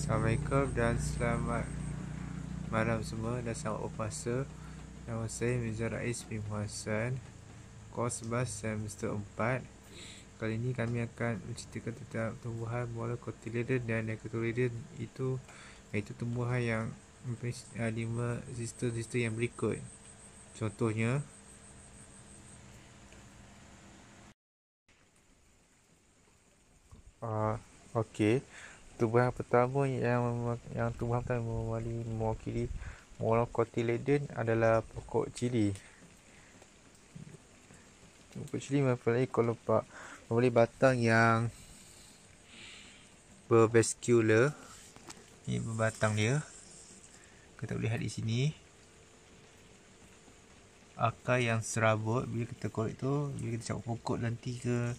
Assalamualaikum dan selamat malam semua dan selamat berpuasa. Nama saya Mirza Rais bin Muhassan, Kos 11 semester 4. Kali ini kami akan menceritakan tentang tumbuhan monocotyledon dan dicotyledon, iaitu tumbuhan yang mempunyai 5 sistem yang berikut. Contohnya, okey. Tumbuhan pertama yang mewakili monocotyledon adalah pokok cili. Pokok cili mempunyai kelopak, mempunyai batang yang bervascular. Ini berbatang dia. Kita boleh lihat di sini. Akar yang serabut. Bila kita korek tu, bila kita cabut pokok nanti ke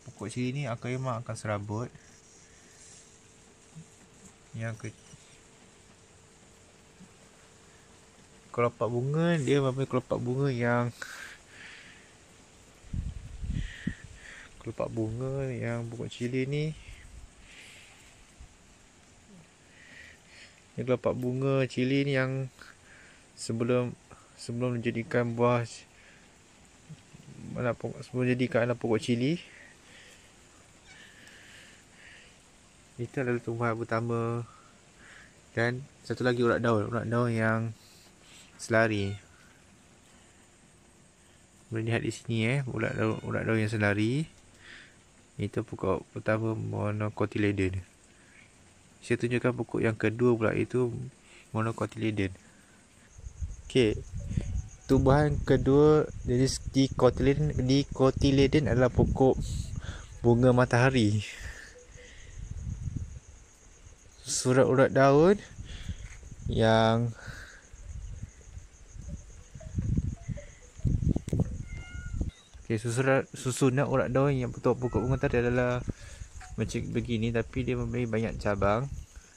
pokok cili ni, akar memang akan serabut. Yang kelopak bunga, dia mempunyai kelopak bunga yang pokok cili ni. Ini kelopak bunga cili ni yang sebelum menjadikan buah, sebelum menjadikan anak pokok cili. Itu adalah tumbuhan pertama. Dan satu lagi urat daun yang selari. Boleh lihat di sini urat daun yang selari. Itu pokok pertama monocotyledon. Saya tunjukkan pokok yang kedua pula, itu monocotyledon. Okey. Tumbuhan kedua dari dicotyledon adalah pokok bunga matahari. Urat daun yang susunan urat daun yang pokok bunga tadi adalah macam begini, tapi dia mempunyai banyak cabang.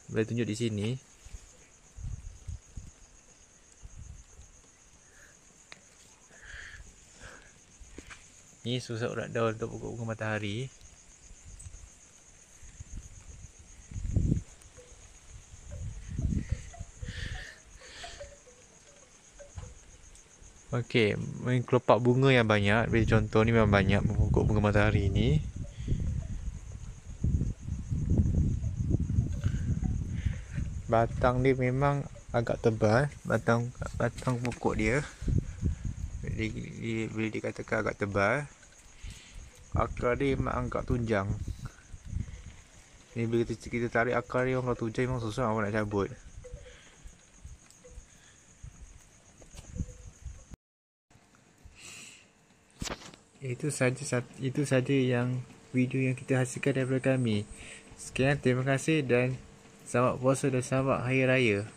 Boleh tunjuk di sini. Ini susunan urat daun untuk pokok bunga matahari. Okey, kelopak bunga yang banyak. Bagi contoh ni memang banyak pokok bunga matahari ni. Batang dia memang agak tebal. Batang pokok dia boleh dikatakan agak tebal. Akar dia memang agak tunjang. Ni bila kita tarik akar dia orang tunjang, memang susah orang nak cabut. Itu saja yang video yang kita hasilkan daripada kami. Sekian, terima kasih dan selamat puasa dan selamat hari raya.